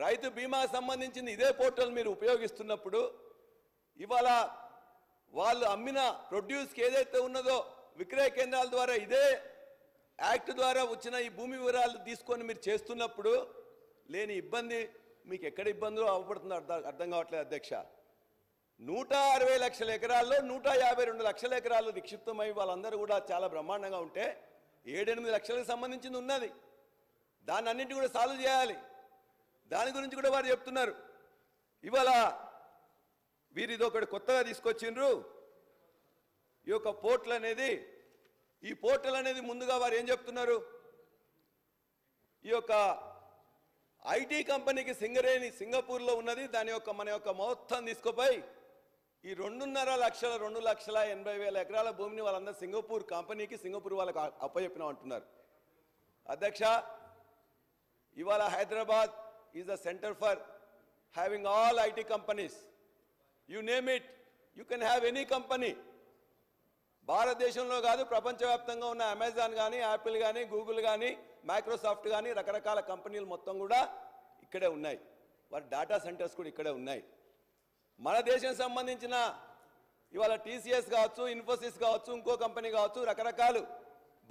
రైతు బీమా సంబంధించింది ఇదే పోర్టల్ మీరు ఉపయోగిస్తున్నప్పుడు ఇవాళ వాళ్ళు అమ్మిన ప్రొడ్యూస్కి ఏదైతే ఉన్నదో విక్రయ కేంద్రాల ద్వారా ఇదే యాక్ట్ ద్వారా వచ్చిన ఈ భూమి వివరాలు తీసుకొని మీరు చేస్తున్నప్పుడు లేని ఇబ్బంది మీకు ఎక్కడ ఇబ్బందులు అవపడుతుందో అర్థం కావట్లేదు అధ్యక్ష. 160 లక్షల ఎకరాల్లో 152 లక్షల ఎకరాలు నిక్షిప్తమై వాళ్ళందరూ కూడా చాలా బ్రహ్మాండంగా ఉంటే 7-8 లక్షలకు సంబంధించింది ఉన్నది. దాన్ని అన్నింటినీ కూడా సాల్వ్ చేయాలి. దాని గురించి కూడా వారు చెప్తున్నారు. ఇవాళ వీరు ఇది ఒకటి కొత్తగా తీసుకొచ్చిండ్రు ఈ యొక్క పోర్టల్ అనేది. ఈ పోర్టల్ అనేది ముందుగా వారు ఏం చెప్తున్నారు, ఈ యొక్క ఐటీ కంపెనీకి సింగరేణి సింగపూర్లో ఉన్నది, దాని యొక్క మన యొక్క మొత్తం తీసుకుపోయి ఈ 2.5 లక్షల 2,80,000 ఎకరాల భూమిని వాళ్ళందరూ సింగపూర్ కంపెనీకి సింగపూర్ వాళ్ళకి అప్పచెప్పినాం అంటున్నారు. అధ్యక్ష, ఇవాళ Hyderabad is the centre for having all IT companies. You name it, you can have any company. భారతదేశంలో కాదు ప్రపంచవ్యాప్తంగా ఉన్న అమెజాన్ కానీ, యాపిల్ కానీ, గూగుల్ కానీ, మైక్రోసాఫ్ట్ కానీ రకరకాల కంపెనీలు మొత్తం కూడా ఇక్కడే ఉన్నాయి. వారి డేటా సెంటర్స్ కూడా ఇక్కడే ఉన్నాయి. మన దేశం సంబంధించిన ఇవాళ టీసీఎస్ కావచ్చు, ఇన్ఫోసిస్ కావచ్చు, ఇంకో కంపెనీ కావచ్చు, రకరకాలు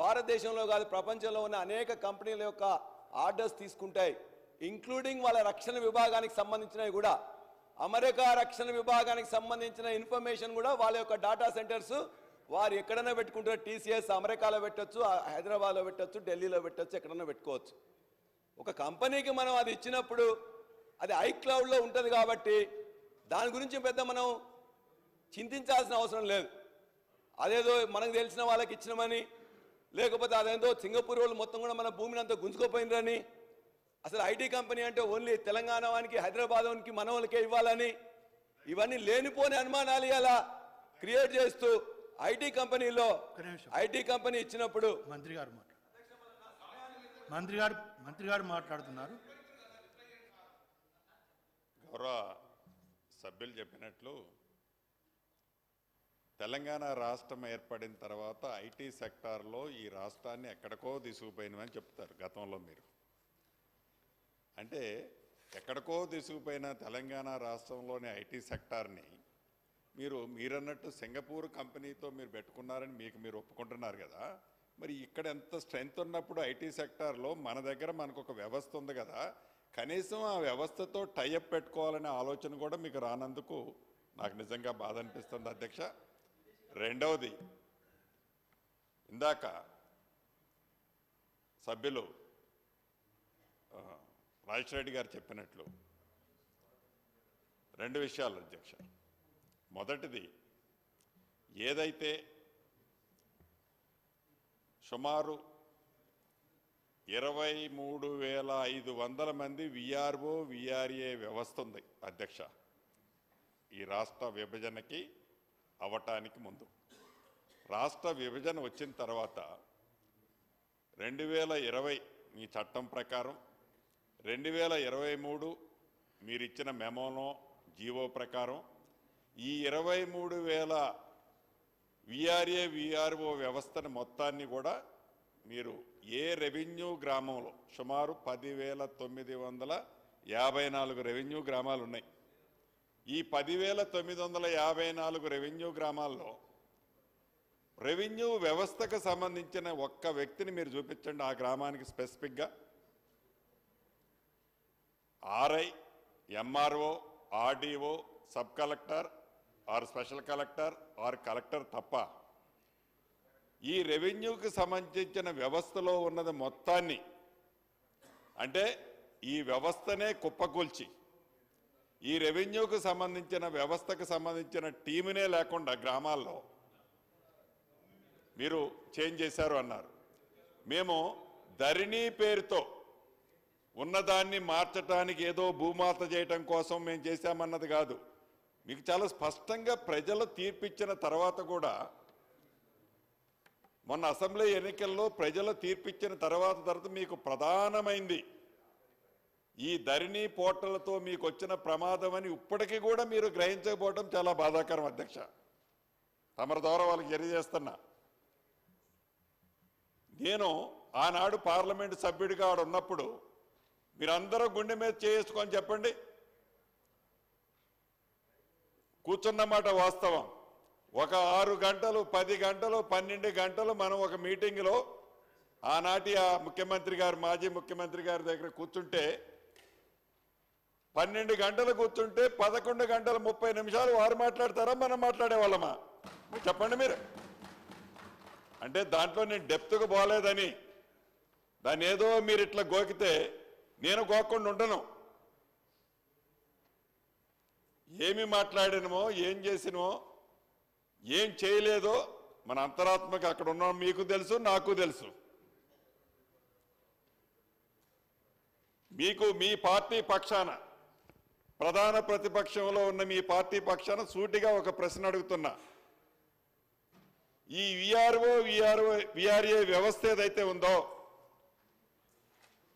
భారతదేశంలో కాదు ప్రపంచంలో ఉన్న అనేక కంపెనీల యొక్క ఆర్డర్స్ తీసుకుంటాయి. ఇంక్లూడింగ్ వాళ్ళ రక్షణ విభాగానికి సంబంధించినవి కూడా, అమెరికా రక్షణ విభాగానికి సంబంధించిన ఇన్ఫర్మేషన్ కూడా వాళ్ళ యొక్క డేటా సెంటర్స్ వారు ఎక్కడైనా పెట్టుకుంటారు. టీసీఎస్ అమెరికాలో పెట్టచ్చు, హైదరాబాద్లో పెట్టచ్చు, ఢిల్లీలో పెట్టచ్చు, ఎక్కడైనా పెట్టుకోవచ్చు. ఒక కంపెనీకి మనం అది ఇచ్చినప్పుడు అది ఐక్లౌడ్లో ఉంటుంది కాబట్టి దాని గురించి పెద్ద మనం చింతించాల్సిన అవసరం లేదు. అదేదో మనకు తెలిసిన వాళ్ళకి ఇచ్చినామని, లేకపోతే అదేదో సింగపూర్ వాళ్ళు మొత్తం కూడా మన భూమిని అంతా గుంజుకోపోయినరని, అసలు ఐటీ కంపెనీ అంటే ఓన్లీ తెలంగాణ వానికి, హైదరాబాద్ వానికి, మన వాళ్ళకే ఇవ్వాలని, ఇవన్నీ లేనిపోని అనుమానాలు ఇలా క్రియేట్ చేస్తూ ఐటీ కంపెనీలో ఐటీ కంపెనీ ఇచ్చినప్పుడు మంత్రి గారు మాట్లాడుతున్నారు. గౌరవ సభ్యులు చెప్పినట్లు తెలంగాణ రాష్ట్రం ఏర్పడిన తర్వాత ఐటీ సెక్టార్లో ఈ రాష్ట్రాన్ని ఎక్కడికో తీసుకుపోయినమని చెప్తారు. గతంలో మీరు అంటే ఎక్కడికో తీసుకుపోయిన తెలంగాణ రాష్ట్రంలోని ఐటీ సెక్టార్ని మీరన్నట్టు సింగపూర్ కంపెనీతో మీరు పెట్టుకున్నారని మీరు ఒప్పుకుంటున్నారు కదా. మరి ఇక్కడ ఎంత స్ట్రెంగ్త్ ఉన్నప్పుడు ఐటీ సెక్టార్లో మన దగ్గర మనకు ఒక వ్యవస్థ ఉంది కదా, కనీసం ఆ వ్యవస్థతో టైఅప్ పెట్టుకోవాలనే ఆలోచన కూడా మీకు రానందుకు నాకు నిజంగా బాధ అనిపిస్తుంది అధ్యక్ష. రెండవది, ఇందాక సభ్యులు రాజేష్ రెడ్డి గారు చెప్పినట్లు 2 విషయాలు అధ్యక్ష. మొదటిది, ఏదైతే సుమారు 23,500 మంది విఆర్ఓ విఆర్ఏ వ్యవస్థ ఉంది అధ్యక్ష ఈ రాష్ట్ర విభజనకి అవటానికి ముందు. రాష్ట్ర విభజన వచ్చిన తర్వాత 2020 మీ చట్టం ప్రకారం, 2023 మీరిచ్చిన మెమోలో జీవో ప్రకారం ఈ 23,000 విఆర్ఏ విఆర్ఓ వ్యవస్థను మొత్తాన్ని కూడా మీరు ఏ రెవెన్యూ గ్రామంలో సుమారు 10,954 రెవెన్యూ గ్రామాలు ఉన్నాయి. ఈ 10,954 రెవెన్యూ గ్రామాల్లో రెవెన్యూ వ్యవస్థకు సంబంధించిన ఒక్క వ్యక్తిని మీరు చూపించండి ఆ గ్రామానికి స్పెసిఫిక్గా. RI, MRO, RDO, sub collector or special collector or collector తప్ప ఈ రెవెన్యూకి సంబంధించిన వ్యవస్థలో ఉన్నది మొత్తాన్ని, అంటే ఈ వ్యవస్థనే కుప్పకూల్చి ఈ రెవెన్యూకి సంబంధించిన వ్యవస్థకు సంబంధించిన టీమునే లేకుండా గ్రామాల్లో మీరు చేంజ్ చేశారు అన్నారు. మేము ధరణి పేరుతో ఉన్నదాన్ని మార్చడానికి ఏదో భూమాత చేయటం కోసం మేము చేశామన్నది కాదు. మీకు చాలా స్పష్టంగా ప్రజలు తీర్పిచ్చిన తర్వాత కూడా, మొన్న అసెంబ్లీ ఎన్నికల్లో ప్రజలు తీర్పిచ్చిన తర్వాత మీకు ప్రధానమైంది ఈ ధరణి పోర్టల్తో మీకు వచ్చిన ప్రమాదం అని ఇప్పటికీ కూడా మీరు గ్రహించకపోవడం చాలా బాధాకరం అధ్యక్ష. తమరి ద్వారా వాళ్ళకి తెలియజేస్తున్నా. నేను ఆనాడు పార్లమెంటు సభ్యుడిగా ఉన్నప్పుడు మీరందరూ గుండె మీద చేసుకొని చెప్పండి. కూర్చున్నమాట వాస్తవం. ఒక 6 గంటలు 10 గంటలు 12 గంటలు మనం ఒక మీటింగ్లో ఆనాటి ఆ ముఖ్యమంత్రి గారు మాజీ ముఖ్యమంత్రి గారి దగ్గర కూర్చుంటే 12 గంటలు కూర్చుంటే 11 గంటల 30 నిమిషాలు వారు మాట్లాడతారా మనం మాట్లాడేవాళ్ళమా? చెప్పండి మీరు. అంటే దాంట్లో నేను డెప్త్గా పోలేదని దాన్ని ఏదో మీరు ఇట్లా గోకితే నేను గోక్కుండా ఉండను. ఏమి మాట్లాడినమో ఏం చేసినమో ఏం చేయలేదో మన అంతరాత్మకి అక్కడ ఉన్నాం మీకు తెలుసు, నాకు తెలుసు. మీకు మీ పార్టీ పక్షాన ప్రధాన ప్రతిపక్షంలో ఉన్న మీ పార్టీ పక్షాన సూటిగా ఒక ప్రశ్న అడుగుతున్నా. ఈ విఆర్ఏ వ్యవస్థ ఏదైతే ఉందో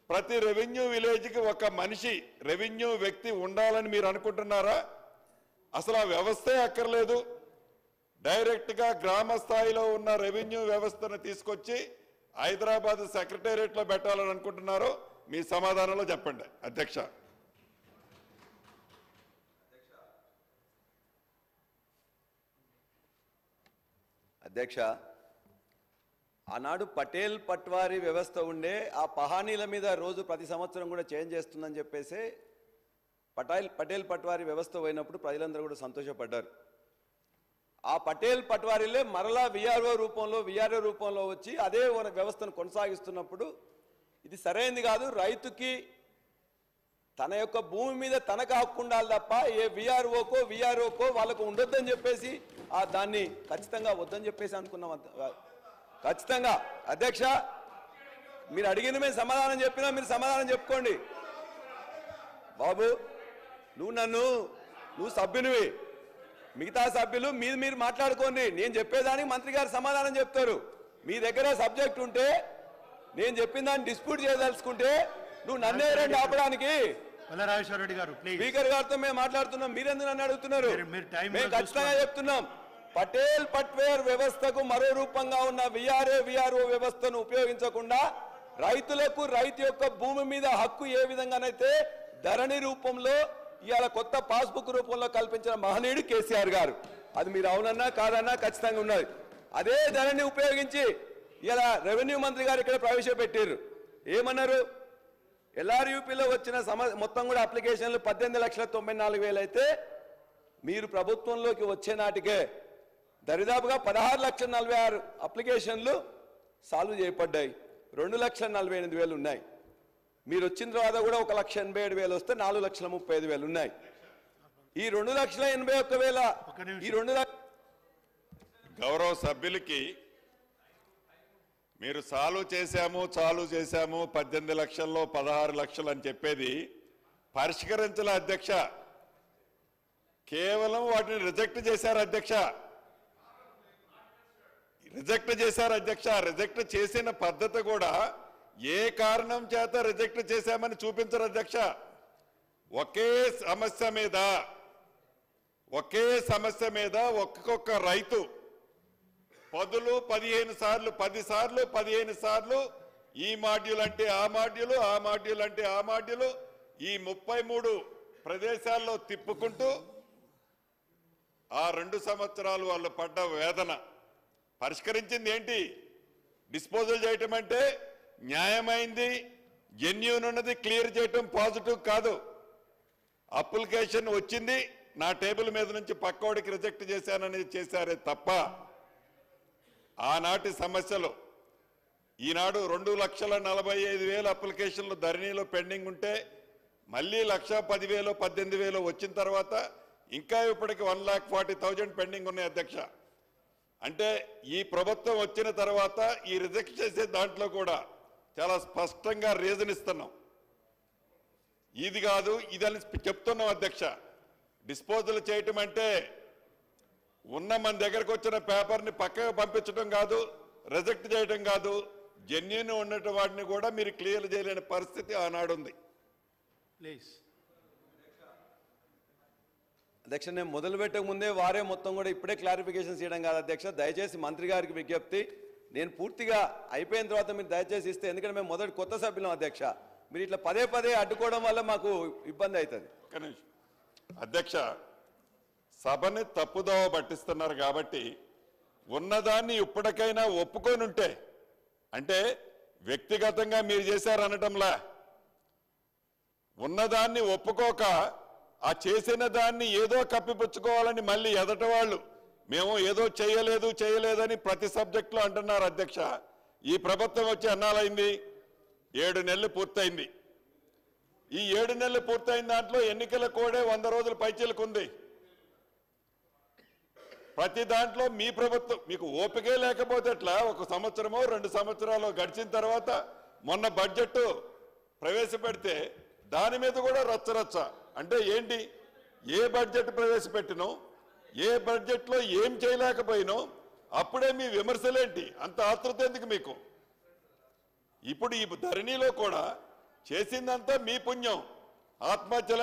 ప్రతి రెవెన్యూ విలేజ్కి ఒక మనిషి రెవెన్యూ వ్యక్తి ఉండాలని మీరు అనుకుంటున్నారా? అసలు ఆ వ్యవస్థే అక్కర్లేదు. డైరెక్ట్గా గ్రామ స్థాయిలో ఉన్న రెవెన్యూ వ్యవస్థను తీసుకొచ్చి హైదరాబాద్ సెక్రటేరియట్లో పెట్టాలని అనుకుంటున్నారో మీ సమాధానంలో చెప్పండి అధ్యక్ష. అధ్యక్ష, ఆనాడు పటేల్ పట్వారీ వ్యవస్థ ఉండే ఆ పహానీల మీద రోజు ప్రతి సంవత్సరం కూడా చేంజ్ చేస్తుందని చెప్పేసి పటేల్ పట్వారీ వ్యవస్థ పోయినప్పుడు ప్రజలందరూ కూడా సంతోషపడ్డారు. ఆ పటేల్ పట్వారీలే మరలా విఆర్ఓ రూపంలో వచ్చి అదే వ్యవస్థను కొనసాగిస్తున్నప్పుడు ఇది సరైనది కాదు. రైతుకి తన యొక్క భూమి మీద తనకు హక్కు ఉండాలి తప్ప ఏ విఆర్ఓకో వాళ్ళకు ఉండొద్దని చెప్పేసి దాన్ని ఖచ్చితంగా వద్దని చెప్పేసి అనుకున్నాం. ఖచ్చితంగా అధ్యక్ష, మీరు అడిగిన మేము సమాధానం చెప్పినా మీరు సమాధానం చెప్పుకోండి. బాబు నువ్వు సభ్యునివి, మిగతా సభ్యులు మీరు మాట్లాడుకోండి. నేను చెప్పేదానికి మంత్రి గారు సమాధానం చెప్తారు. మీ దగ్గర సబ్జెక్ట్ ఉంటే నేను చెప్పిన దాన్ని డిస్ప్యూట్ చేయదలుచుకుంటే నువ్వు నన్నే రండి ఆపడానికి. స్పీకర్ గారితో మేము మాట్లాడుతున్నాం, మీరెందుకు నన్ను అడుగుతున్నారు? మేము ఖచ్చితంగా చెప్తున్నాం, పటేల్ పట్వేర్ వ్యవస్థకు మరో రూపంగా ఉన్న విఆర్ఓ వ్యవస్థను ఉపయోగించకుండా రైతులకు రైతు యొక్క భూమి మీద హక్కు ఏ విధంగానైతే ధరణి రూపంలో ఇవాళ కొత్త పాస్బుక్ రూపంలో కల్పించిన మహనీయుడు కేసీఆర్ గారు. అది మీరు అవునన్నా కాదన్నా ఖచ్చితంగా ఉన్నది. అదే ధరణి ఉపయోగించి ఇలా రెవెన్యూ మంత్రి గారు ఇక్కడ ప్రవేశపెట్టారు. ఏమన్నారు? ఎల్ఆర్యూపీలో వచ్చిన మొత్తం కూడా అప్లికేషన్లు 18,94,000 అయితే మీరు ప్రభుత్వంలోకి వచ్చే నాటికే దరిదాపుగా 16,46,000 అప్లికేషన్లు సాల్వ్ చేయబడ్డాయి. 2,48,000 ఉన్నాయి. మీరు వచ్చిన తర్వాత కూడా 1,87,000 వస్తే 4,35,000 ఉన్నాయి. ఈ 2,81,000 ఈ 2 గౌరవ సభ్యులకి మీరు చాలు చేశాము 18 లక్షల్లో 16 లక్షలు అని చెప్పేది పరిష్కరించాల అధ్యక్ష. కేవలం వాటిని రిజెక్ట్ చేశారు అధ్యక్ష. రిజెక్ట్ చేసిన పద్ధతి కూడా ఏ కారణం చేత రిజెక్ట్ చేశామని చూపించరు అధ్యక్ష. ఒకే సమస్య మీద ఒక్కొక్క రైతు 10 సార్లు 15 సార్లు ఈ మాడ్యూల్ అంటే ఆ మాడ్యూలు అంటే ఆ మాడ్యూలు ఈ 33 ప్రదేశాల్లో తిప్పుకుంటూ ఆ 2 సంవత్సరాలు వాళ్ళు పడ్డ వేదన పరిష్కరించింది ఏంటి? డిస్పోజల్ చేయటం అంటే న్యాయమైంది, జెన్యూన్ ఉన్నది క్లియర్ చేయటం పాజిటివ్ కాదు. అప్లికేషన్ వచ్చింది, నా టేబుల్ మీద నుంచి పక్కోడికి రిజెక్ట్ చేశాననేది చేశారే తప్ప ఆనాటి సమస్యలు ఈనాడు 2,45,000 అప్లికేషన్లు ధరణిలో పెండింగ్ ఉంటే మళ్ళీ 1,10,000 18,000 వచ్చిన తర్వాత ఇంకా ఇప్పటికి 1,40,000 పెండింగ్ ఉన్నాయి అధ్యక్ష. అంటే ఈ ప్రభుత్వం వచ్చిన తర్వాత ఈ రిజెక్ట్ చేసే దాంట్లో కూడా చాలా స్పష్టంగా రీజన్ ఇస్తున్నాం. ఇది కాదు ఇదని చెప్తున్నాం అధ్యక్ష. డిస్పోజల్ చేయటం అంటే ఉన్న మన దగ్గరకు వచ్చిన పేపర్ని పక్కకు పంపించడం కాదు, రిజెక్ట్ చేయడం కాదు, జెన్యూన్ ఉన్నట్టు వాటిని కూడా మీరు క్లియర్ చేయలేని పరిస్థితి ఆనాడుంది. ప్లీజ్ అధ్యక్ష, నేను మొదలు పెట్టక ముందే వారే మొత్తం కూడా ఇప్పుడే క్లారిఫికేషన్స్ ఇవ్వడం కాదు అధ్యక్ష. దయచేసి మంత్రి గారికి విజ్ఞప్తి, నేను పూర్తిగా అయిపోయిన తర్వాత మీరు దయచేసి ఇస్తే, ఎందుకంటే మేము మొదటి కొత్త సభ్యులం అధ్యక్ష. మీరు ఇట్లా పదే పదే అడ్డుకోవడం వల్ల మాకు ఇబ్బంది అవుతుంది. అధ్యక్ష, సభని తప్పుదోవ పట్టిస్తున్నారు కాబట్టి ఉన్నదాన్ని ఇప్పటికైనా ఒప్పుకొని ఉంటే, అంటే వ్యక్తిగతంగా మీరు చేశారనటంలా, ఉన్నదాన్ని ఒప్పుకోక ఆ చేసిన దాన్ని ఏదో కప్పిపుచ్చుకోవాలని మళ్ళీ ఎదట వాళ్ళు మేము ఏదో చేయలేదని ప్రతి సబ్జెక్టులో అంటున్నారు. అధ్యక్ష, ఈ ప్రభుత్వం వచ్చి ఎన్నాళ్ళైంది? 7 నెలలు పూర్తయింది. ఈ 7 నెలలు పూర్తయిన దాంట్లో ఎన్నికల కోడే 100 రోజుల పైచీలకుంది. ప్రతి దాంట్లో మీ ప్రభుత్వం మీకు ఓపికే లేకపోతే ఎట్లా? 1 సంవత్సరమో 2 సంవత్సరాలు గడిచిన తర్వాత మొన్న బడ్జెట్ ప్రవేశపెడితే దాని మీద కూడా రచ్చరచ్చ. అంటే ఏంటి? ఏ బడ్జెట్ ప్రవేశపెట్టినో, ఏ బడ్జెట్లో ఏం చేయలేకపోయినో అప్పుడే మీ విమర్శలేంటి? అంత ఆతృత ఎందుకు మీకు? ఇప్పుడు ఈ ధరణిలో కూడా చేసిందంతా మీ పుణ్యం. ఆత్మహత్యల